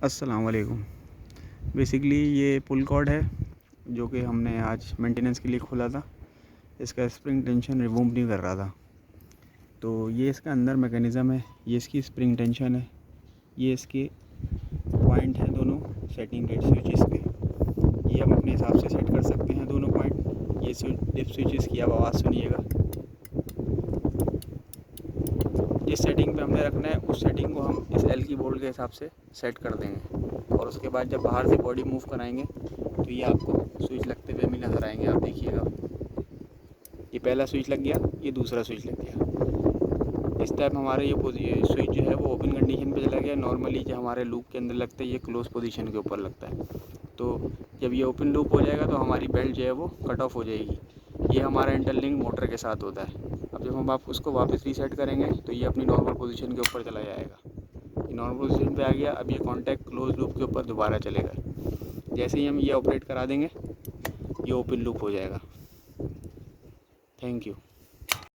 अस्सलाम वालेकुम। बेसिकली ये पुल कॉर्ड है जो कि हमने आज मेंटेनेंस के लिए खोला था। इसका स्प्रिंग टेंशन रिमूव नहीं कर रहा था, तो ये इसका अंदर मैकेनिज़्म है। ये इसकी स्प्रिंग टेंशन है, ये इसके पॉइंट हैं दोनों सेटिंग रेड स्विचेस के। ये हम अपने हिसाब से सेट कर सकते हैं दोनों पॉइंट। ये डिप स्विचेस की आप आवाज़ सुनिएगा। जिस सेटिंग पे हमने रखना है उस सेटिंग को हम इस एल की बोल्ट के हिसाब से सेट कर देंगे, और उसके बाद जब बाहर से बॉडी मूव कराएंगे तो ये आपको स्विच लगते हुए भी नज़र आएंगे। आप देखिएगा, ये पहला स्विच लग गया, ये दूसरा स्विच लग गया। इस टाइप हमारे ये स्विच जो है वो ओपन कंडीशन पे चला गया। नॉर्मली जो हमारे लूप के अंदर लगता है ये क्लोज पोजीशन के ऊपर लगता है, तो जब ये ओपन लूप हो जाएगा तो हमारी बेल्ट जो है वो कट ऑफ हो जाएगी। ये हमारा इंटरलिंक मोटर के साथ होता है। अब जब हम आप उसको वापस रीसेट करेंगे तो ये अपनी नॉर्मल पोजीशन के ऊपर चला जाएगा। ये नॉर्मल पोजीशन पे आ गया। अब ये कॉन्टैक्ट क्लोज लूप के ऊपर दोबारा चलेगा। जैसे ही हम ये ऑपरेट करा देंगे ये ओपन लूप हो जाएगा। Thank you.